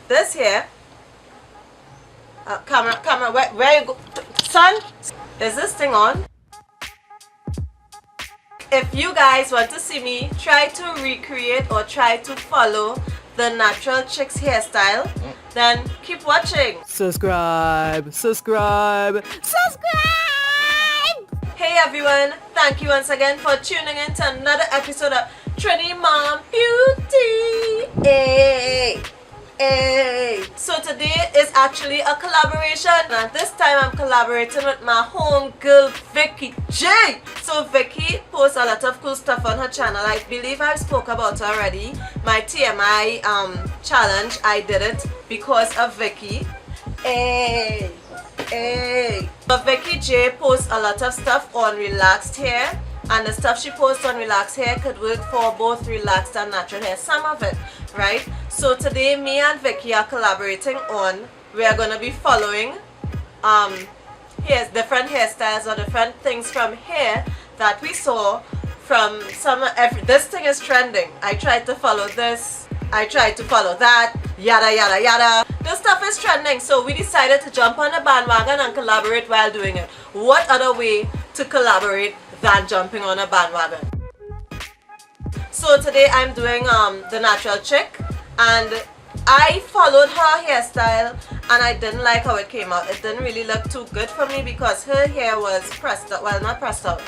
this here, camera, where you go, son? Is this thing on? If you guys want to see me try to recreate or try to follow the natural chicks hairstyle, then keep watching. Subscribe. Hey everyone, thank you once again for tuning in to another episode of Trini Mom Beauty. Hey. So today is actually a collaboration, and this time I'm collaborating with my home girl Vicky J. So Vicky posts a lot of cool stuff on her channel. I believe I spoke about it already. My TMI challenge, I did it because of Vicky. Hey. But Vicky J posts a lot of stuff on relaxed hair, and the stuff she posts on relaxed hair could work for both relaxed and natural hair, some of it, right? So today me and Vicky are collaborating on, we are going to be following different hairstyles or different things from hair that we saw from this thing is trending. I tried to follow this, I tried to follow that, yada yada yada. This stuff is trending, so we decided to jump on the bandwagon and collaborate while doing it. What other way to collaborate than jumping on a bandwagon? So today I'm doing the natural chick, and I followed her hairstyle and I didn't like how it came out. It didn't really look too good for me because her hair was pressed out, well, not pressed out.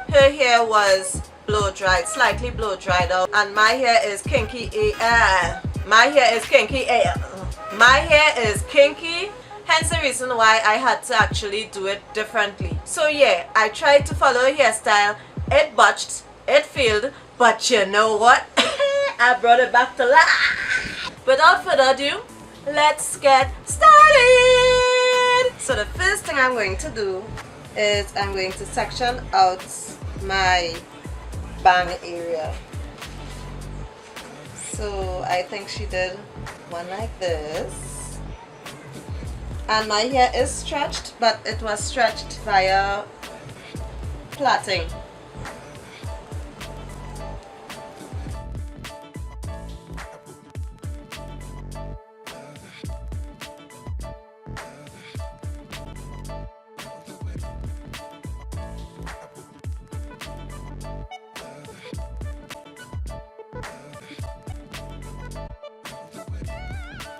Her hair was blow dried, slightly blow dried out, and my hair is kinky. My hair is kinky. Hence the reason why I had to actually do it differently. So yeah, I tried to follow a hairstyle. It botched, it failed, but you know what? I brought it back to life. Without further ado, let's get started. So the first thing I'm going to do is I'm going to section out my bang area. So I think she did one like this. And my hair is stretched, but it was stretched via plaiting.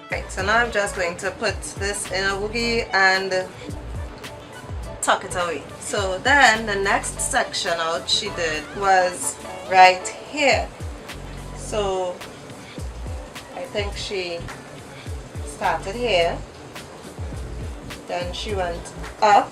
Right, so now I'm just going to put this in a woogie and tuck it away. So then the next section out she did was right here. So I think she started here, then she went up.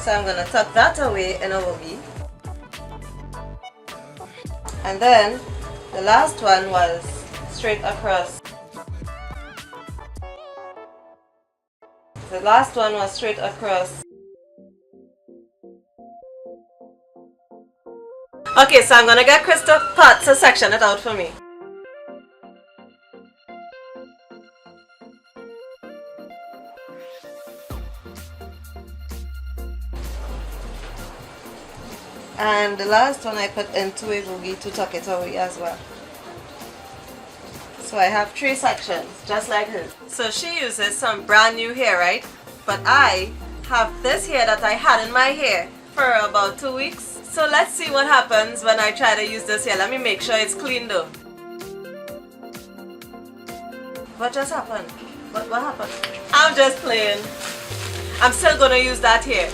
So I'm going to tuck that away in a woogie. And then the last one was straight across. The last one was straight across. Okay, so I'm going to get Krista Pat to section it out for me. And the last one I put into a woogie to tuck it away as well. So I have 3 sections, just like this. So she uses some brand new hair, right? But I have this hair that I had in my hair for about 2 weeks. So let's see what happens when I try to use this hair. Let me make sure it's clean though. What just happened? What happened? I'm just playing. I'm still gonna use that hair.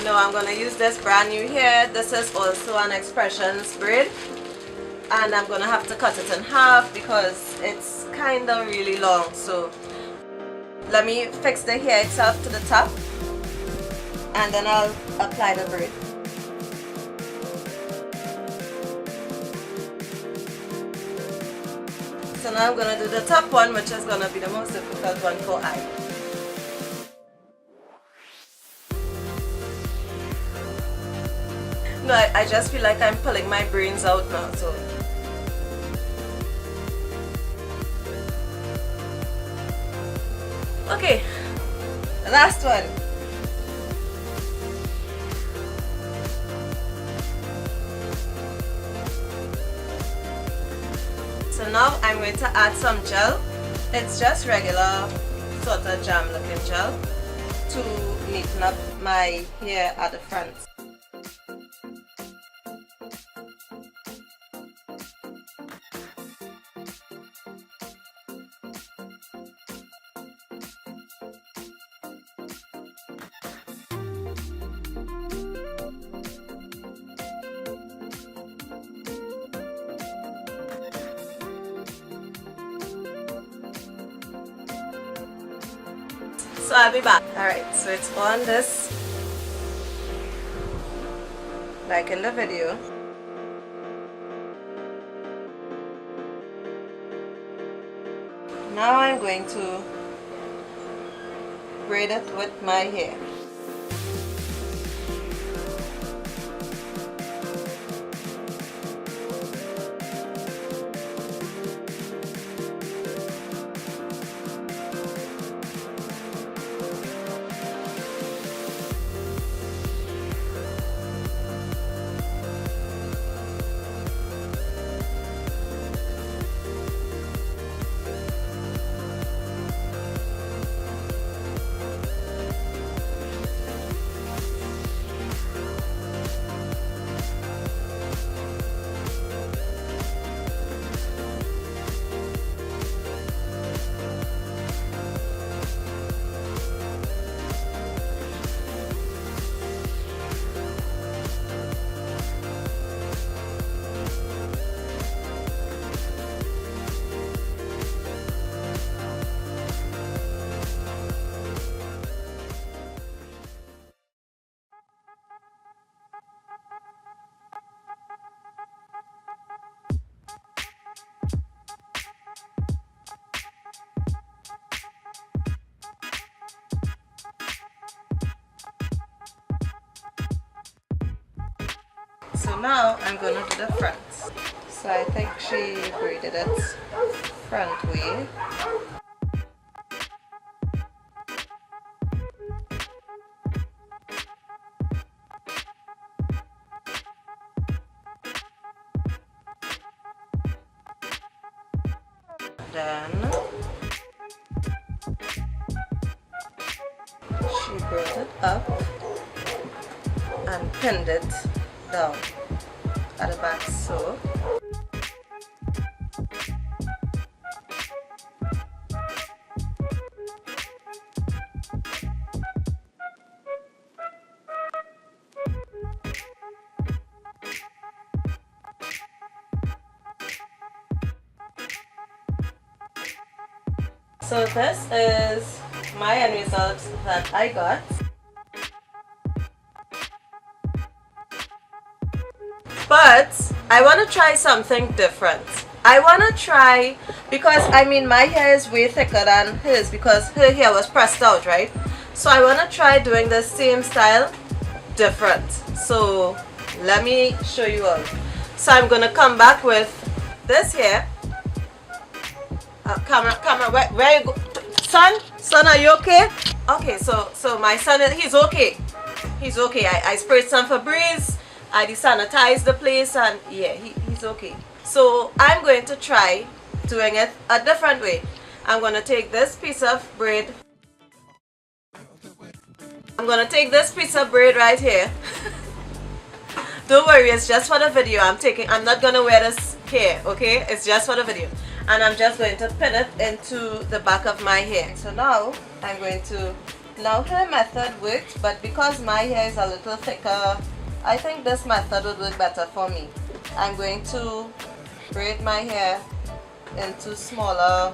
No, I'm gonna use this brand new hair. This is also an Expressions braid, and I'm gonna have to cut it in half because it's kind of really long. So let me fix the hair itself to the top, and then I'll apply the braid. So now I'm gonna do the top one, which is gonna be the most difficult one for eye. No, I just feel like I'm pulling my brains out now, so. Okay, the last one. So now I'm going to add some gel. It's just regular sort of jam looking gel to neaten up my hair at the front. So I'll be back. Alright, so it's on this, like in the video. Now I'm going to braid it with my hair. So now I'm going to do the front. So I think she braided it front way. Then she brought it up and pinned it down at the back, so this is my end result that I got. But I want to try something different. I want to try, because I mean my hair is way thicker than hers because her hair was pressed out, right? So I want to try doing the same style different. So let me show you all. So I'm going to come back with this hair. Camera, where you go? Son, are you okay? Okay, so my son, he's okay. He's okay. I sprayed some Febreze. I desanitized the place, and yeah, he's okay. So I'm going to try doing it a different way. I'm going to take this piece of braid. I'm going to take this piece of braid right here. Don't worry, it's just for the video. I'm not going to wear this here, okay? It's just for the video. And I'm just going to pin it into the back of my hair. So now I'm going to, now her method worked, but because my hair is a little thicker, I think this method would work better for me. I'm going to braid my hair into smaller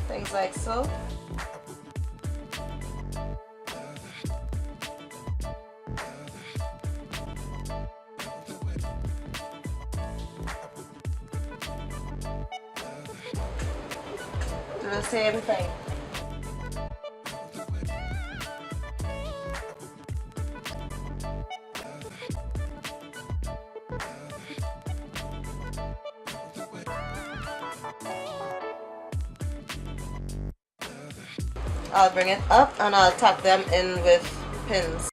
things like so. the same thing. I'll bring it up and I'll tuck them in with pins.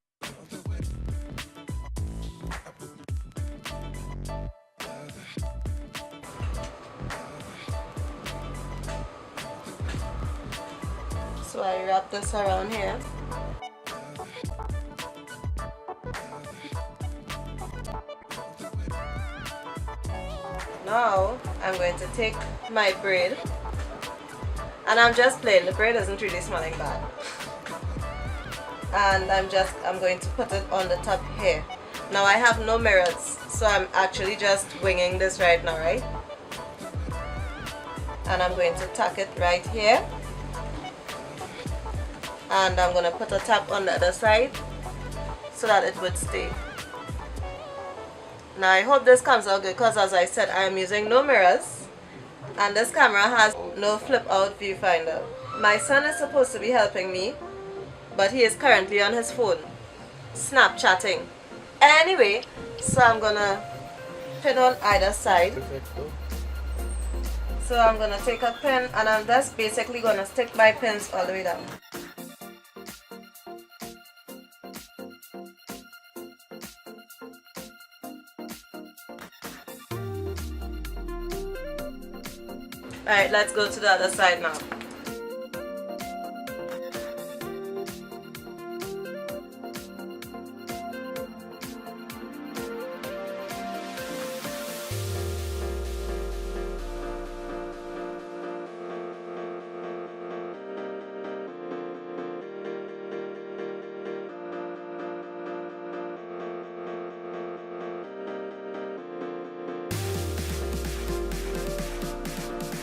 So I wrap this around here. Now I'm going to take my braid, and I'm just plain. The braid isn't really smelling bad. And I'm going to put it on the top here. Now I have no mirrors, so I'm actually just winging this right now, right? And I'm going to tuck it right here. And I'm going to put a tap on the other side so that it would stay. Now I hope this comes out good, because as I said, I am using no mirrors and this camera has no flip out viewfinder. My son is supposed to be helping me, but he is currently on his phone Snapchatting. Anyway, so I'm gonna pin on either side. So I'm gonna take a pin and I'm just basically gonna stick my pins all the way down. Alright, let's go to the other side now.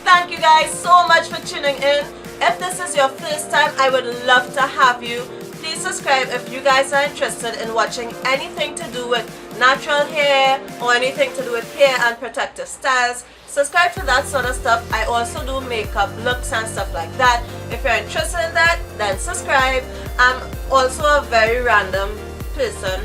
Thank you guys so much for tuning in. If this is your first time, I would love to have you. Please subscribe if you guys are interested in watching anything to do with natural hair or anything to do with hair and protective styles. Subscribe for that sort of stuff. I also do makeup looks and stuff like that. If you're interested in that, then subscribe. I'm also a very random person,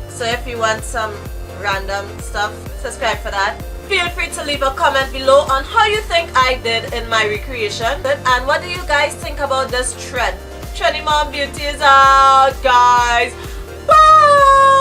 so if you want some random stuff, subscribe for that. Feel free to leave a comment below on how you think I did in my recreation, and what do you guys think about this trend. Trendy Mom Beauty is out, guys. Bye!